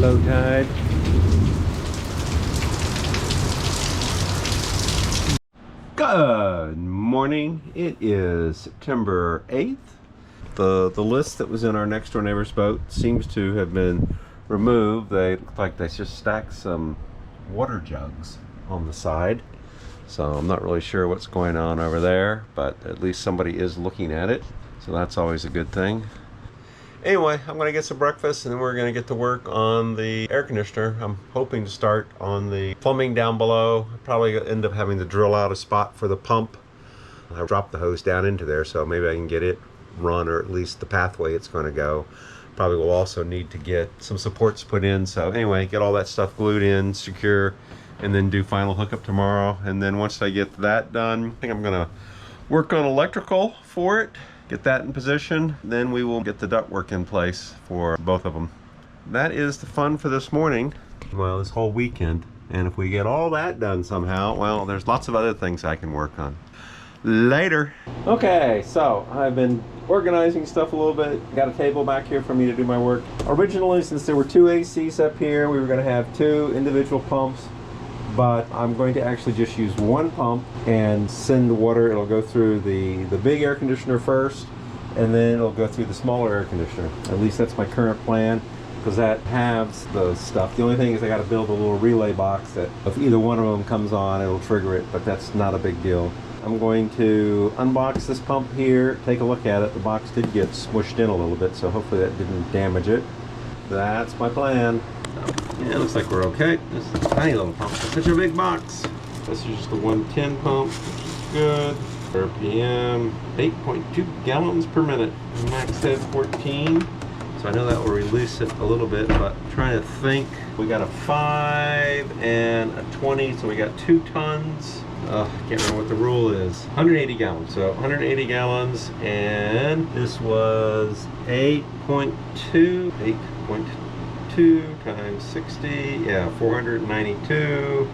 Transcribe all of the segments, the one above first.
low tide. Good morning. It is September 8th. The list that was in our next door neighbor's boat seems to have been removed. They look like they just stacked some water jugs on the side. So I'm not really sure what's going on over there, but at least somebody is looking at it. So that's always a good thing. Anyway, I'm going to get some breakfast and then we're going to get to work on the air conditioner. I'm hoping to start on the plumbing down below. I'll probably end up having to drill out a spot for the pump. I'll drop the hose down into there so maybe I can get it run, or at least the pathway it's going to go. Probably will also need to get some supports put in. So anyway, get all that stuff glued in, secure, and then do final hookup tomorrow. And then once I get that done, I think I'm going to work on electrical for it. Get that in position, then we will get the ductwork in place for both of them. That is the fun for this morning, well, this whole weekend. And if we get all that done somehow, well, there's lots of other things I can work on. Later. Okay, so I've been organizing stuff a little bit. Got a table back here for me to do my work. Originally, since there were two ACs up here, we were going to have two individual pumps. But I'm going to actually just use one pump and send the water. It'll go through the big air conditioner first, and then it'll go through the smaller air conditioner. At least that's my current plan, because that halves the stuff. The only thing is I got to build a little relay box that if either one of them comes on, it'll trigger it, but that's not a big deal. I'm going to unbox this pump here, take a look at it. The box did get smushed in a little bit, so hopefully that didn't damage it. That's my plan. Yeah, it looks like we're okay. This is a tiny little pump. It's such a big box. This is just a 110 pump, which is good. RPM, 8.2 gallons per minute. Max said 14. So I know that will release it a little bit, but I'm trying to think. We got a 5 and a 20, so we got 2 tons. I can't remember what the rule is. 180 gallons. So 180 gallons, and this was 8.2 times 60, yeah, 492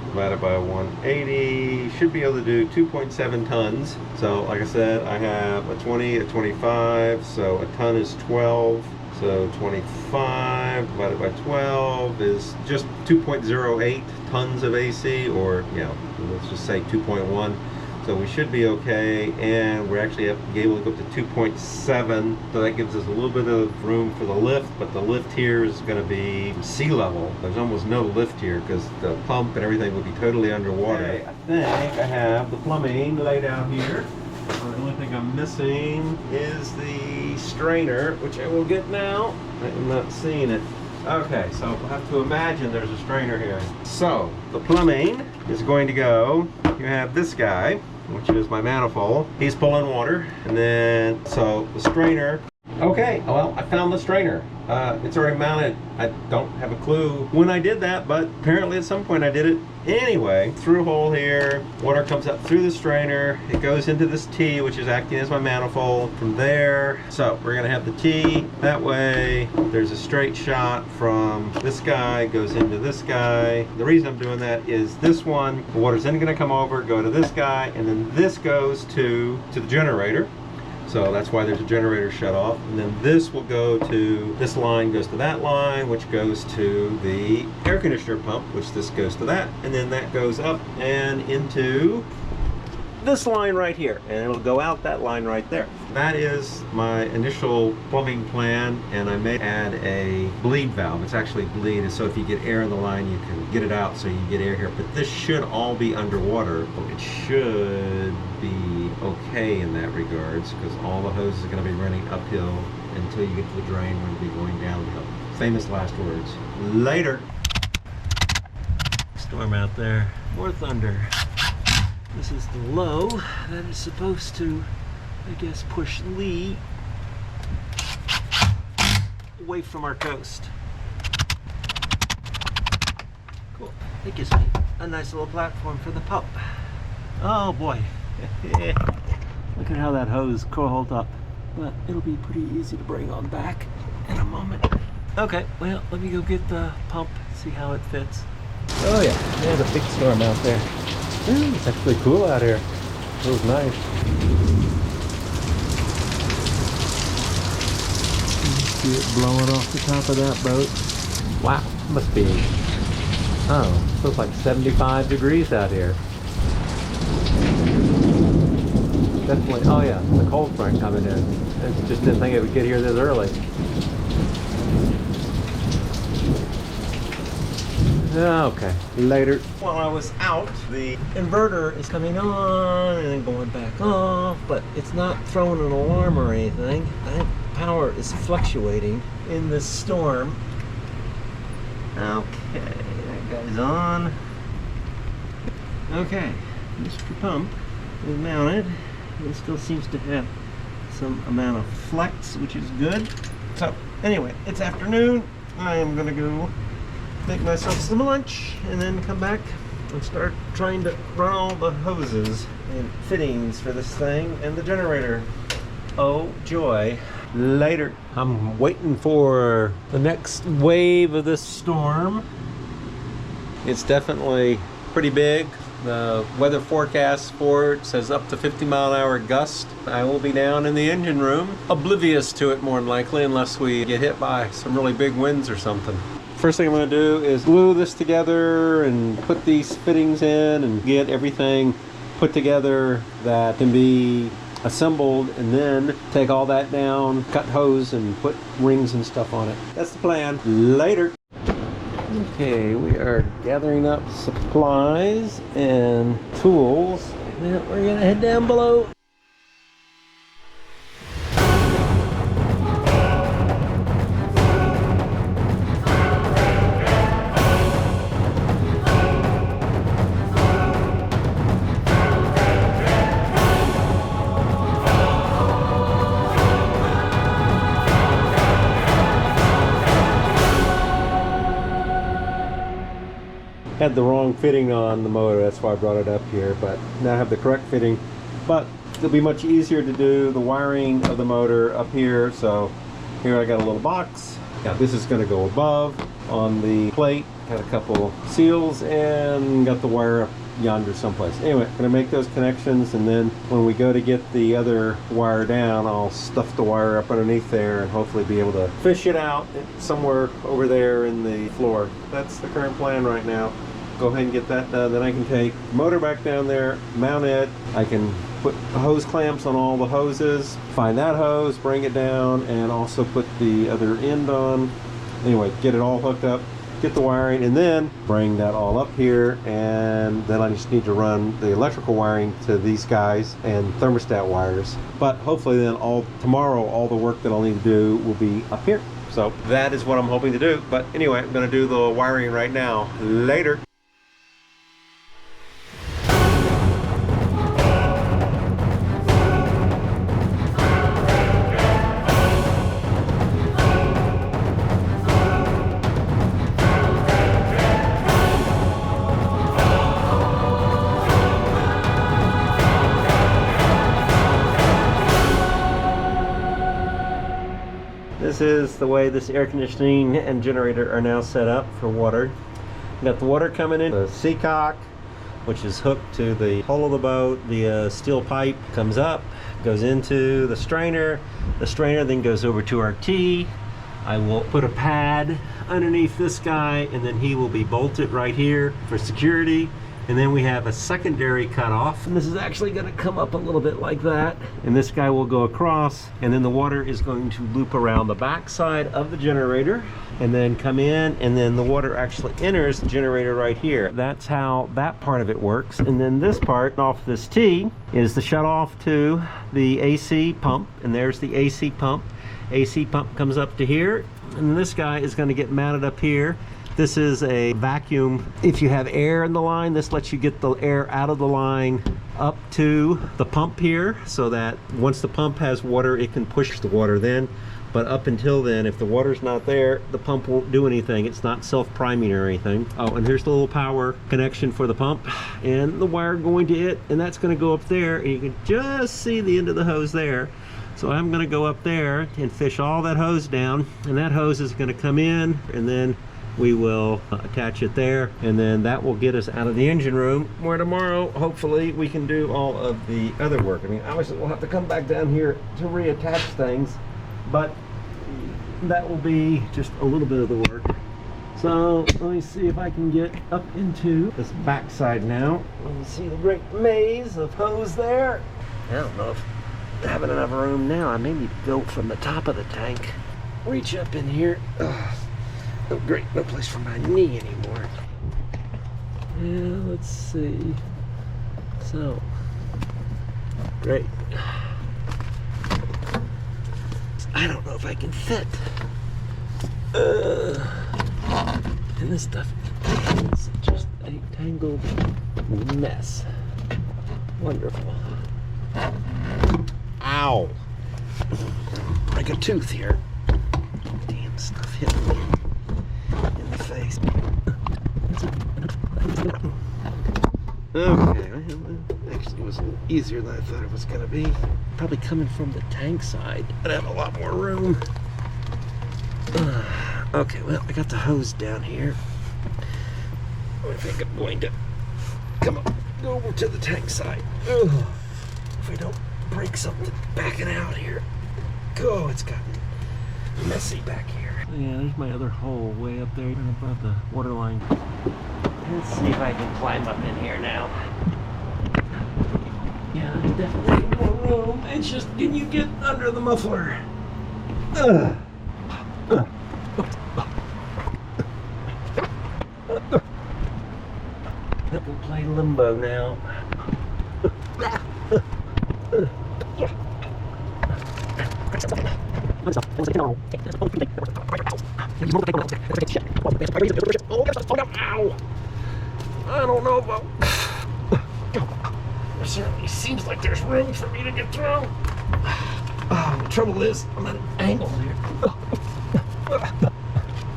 divided by 180, should be able to do 2.7 tons. So like I said, I have a 20, a 25, so a ton is 12, so 25 divided by 12 is just 2.08 tons of AC, or let's just say 2.1. So we should be okay, and we're actually able to go up to 2.7, so that gives us a little bit of room for the lift, but the lift here is going to be sea level. There's almost no lift here because the pump and everything would be totally underwater. Okay, I think I have the plumbing laid out here. The only thing I'm missing is the strainer, which I will get now. I am not seeing it. Okay, so we'll have to imagine there's a strainer here. So the plumbing is going to go, you have this guy, which is my manifold. He's pulling water, and then, so the strainer. Okay, well, I found the strainer. It's already mounted. I don't have a clue when I did that, but apparently at some point I did it. Anyway, through a hole here, water comes up through the strainer. It goes into this T, which is acting as my manifold. From there, so we're gonna have the T. That way, there's a straight shot from this guy, goes into this guy. The reason I'm doing that is this one, the water's then gonna come over, go to this guy, and then this goes to the generator. So that's why there's a generator shut off. And then this will go to, this line goes to that line, which goes to the air conditioner pump, which this goes to that. And then that goes up and into this line right here. And it'll go out that line right there. That is my initial plumbing plan. And I may add a bleed valve. It's actually bleed. So if you get air in the line, you can get it out so you get air here. But this should all be underwater. It should be okay in that regards, because all the hoses are going to be running uphill until you get to the drain, when it'll be going downhill. Famous last words. Later. Storm out there. More thunder. This is the low that is supposed to, I guess, push Lee away from our coast. Cool. It gives me a nice little platform for the pump. Oh boy. Look at how that hose coiled up. But it'll be pretty easy to bring on back in a moment. Okay, well, let me go get the pump, see how it fits. Oh yeah, there's a big storm out there. Ooh, it's actually cool out here. It was nice. See it blowing off the top of that boat. Wow, must be, oh, feels like 75 degrees out here. Definitely, oh yeah, the cold front coming in. I just didn't think it would get here this early. Okay, later. While I was out, the inverter is coming on and then going back off, but it's not throwing an alarm or anything. I think power is fluctuating in this storm. Okay, that guy's on. Okay, Mr. Pump is mounted. It still seems to have some amount of flex, which is good. So anyway, it's afternoon. I am gonna go make myself some lunch and then come back and start trying to run all the hoses and fittings for this thing and the generator. Oh joy. Later. I'm waiting for the next wave of this storm. It's definitely pretty big. The weather forecast for it says up to 50-mile-an-hour gust. I will be down in the engine room, oblivious to it more than likely, unless we get hit by some really big winds or something. First thing I'm going to do is glue this together and put these fittings in and get everything put together that can be assembled, and then take all that down, cut hose and put rings and stuff on it. That's the plan. Later. Okay, we are gathering up supplies and tools, and then we're gonna head down below. Had the wrong fitting on the motor, that's why I brought it up here, but now I have the correct fitting. But it'll be much easier to do the wiring of the motor up here. So here I got a little box. Now this is going to go above on the plate. Got a couple seals and got the wire up yonder someplace. Anyway, I'm going to make those connections, and then when we go to get the other wire down, I'll stuff the wire up underneath there and hopefully be able to fish it out somewhere over there in the floor. That's the current plan right now. Go ahead and get that done. Then I can take the motor back down there, mount it. I can put hose clamps on all the hoses, find that hose, bring it down, and also put the other end on. Anyway, get it all hooked up, get the wiring, and then bring that all up here, and then I just need to run the electrical wiring to these guys and thermostat wires. But hopefully then tomorrow all the work that I'll need to do will be up here. So that is what I'm hoping to do. But anyway, I'm going to do the wiring right now. Later. This is the way this air conditioning and generator are now set up for water. You got the water coming in the seacock, which is hooked to the hull of the boat. The steel pipe comes up, goes into the strainer. The strainer then goes over to our T. I will put a pad underneath this guy, and then he will be bolted right here for security. And then we have a secondary cutoff, and this is actually going to come up a little bit like that, and this guy will go across, and then the water is going to loop around the back side of the generator and then come in, and then the water actually enters the generator right here. That's how that part of it works. And then this part off this T is the shut off to the AC pump, and there's the AC pump. AC pump comes up to here, and this guy is going to get mounted up here. This is a vacuum. If you have air in the line, this lets you get the air out of the line up to the pump here, so that once the pump has water, it can push the water then. But up until then, if the water's not there, the pump won't do anything. It's not self-priming or anything. Oh, and here's the little power connection for the pump and the wire going to it, and that's going to go up there, and you can just see the end of the hose there. So I'm going to go up there and fish all that hose down, and that hose is going to come in, and then we will attach it there, and then that will get us out of the engine room, where tomorrow hopefully we can do all of the other work. I mean, obviously we'll have to come back down here to reattach things, but that will be just a little bit of the work. So let me see if I can get up into this backside now. Let me see the great maze of hose there. I don't know if having enough room now. I may need to go from the top of the tank, reach up in here. Ugh. Oh great, no place for my knee anymore. Yeah, let's see. So, great. I don't know if I can fit. And this stuff is just a tangled mess. Wonderful. Ow! Like a tooth here. Damn stuff hit me in the face. Okay, actually it was a little easier than I thought it was going to be. Probably coming from the tank side, but I have a lot more room. Okay, well, I got the hose down here. I think I'm going to come up, go over to the tank side. Ugh. If I don't break something backing out here. Oh, it's gotten messy back here. Yeah, there's my other hole way up there above the water line. Let's see if I can climb up in here now. Yeah, there's definitely more room. It's just, can you get under the muffler? I can play limbo now. Ow! I don't know about. There certainly seems like there's room for me to get through. Oh, the trouble is, I'm at an angle here.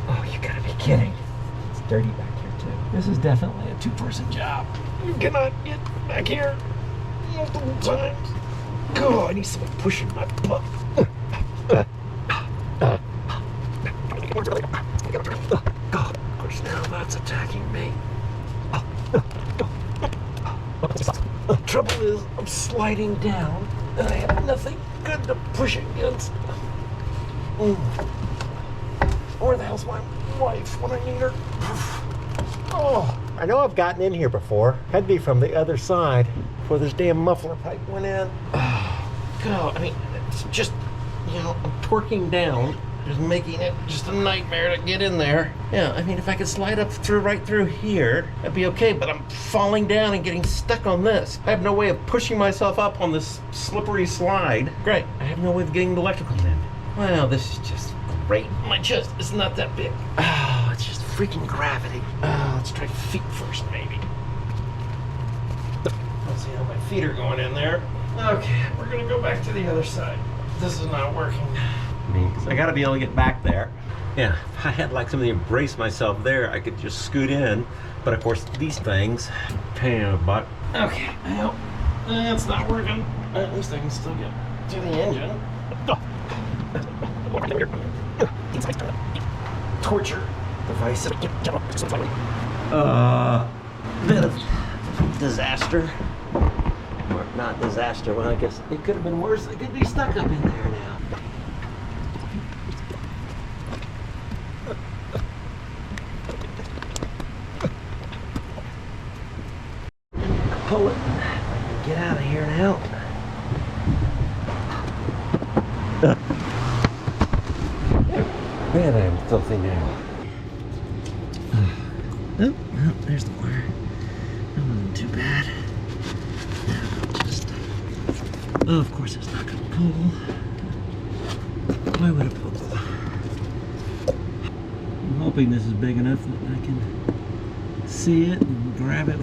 Oh, you gotta be kidding. It's dirty back here, too. This is definitely a two-person job. You cannot get back here multiple times. Oh, I need someone pushing my butt. God, of course now that's attacking me. The trouble is, I'm sliding down, and I have nothing good to push against. Where the hell's my wife when I need her? Oh, I know I've gotten in here before. Had to be from the other side before this damn muffler pipe went in. Oh, God, I mean, it's just, you know, I'm torquing down, just making it just a nightmare to get in there. Yeah, I mean, if I could slide up through right through here, that'd be okay, but I'm falling down and getting stuck on this. I have no way of pushing myself up on this slippery slide. Great, I have no way of getting the electrical in. Wow, this is just great. My chest is not that big. Oh, it's just freaking gravity. Oh, let's try feet first, maybe. Let's see how my feet are going in there. Okay, we're gonna go back to the other side. This is not working. I gotta be able to get back there. Yeah, if I had like something to brace myself there, I could just scoot in. But of course, these things, pain in the butt. Okay, well, that's not working. At least I can still get to the engine. Torture device. Bit of disaster. Or not disaster, well, I guess it could have been worse. I could be stuck up in there now. Pull it. I can get out of here now. Man, I am filthy now. Oh, well, there's the wire. That wasn't too bad. Just. Oh, of course it's not going to pull. Why would it pull? I'm hoping this is big enough that I can see it and grab it.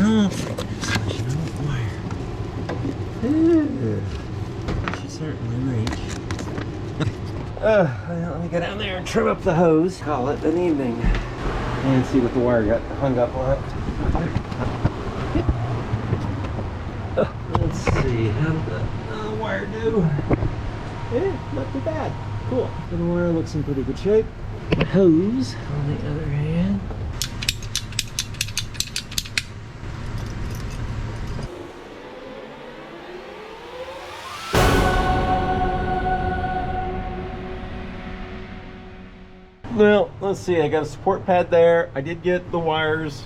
Oh, she certainly reached. Well, let me go down there and trim up the hose. Call it an evening. And see what the wire got hung up on. Let's see, how did the wire do? Yeah, not too bad. Cool. The wire looks in pretty good shape. The hose, on the other hand. Well, let's see. I got a support pad there. I did get the wires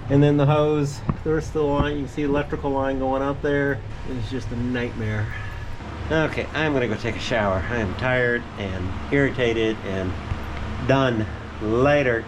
and then the hose. There's still a line. You can see electrical line going out there. It's just a nightmare. Okay, I'm gonna go take a shower. I am tired and irritated and done. Later.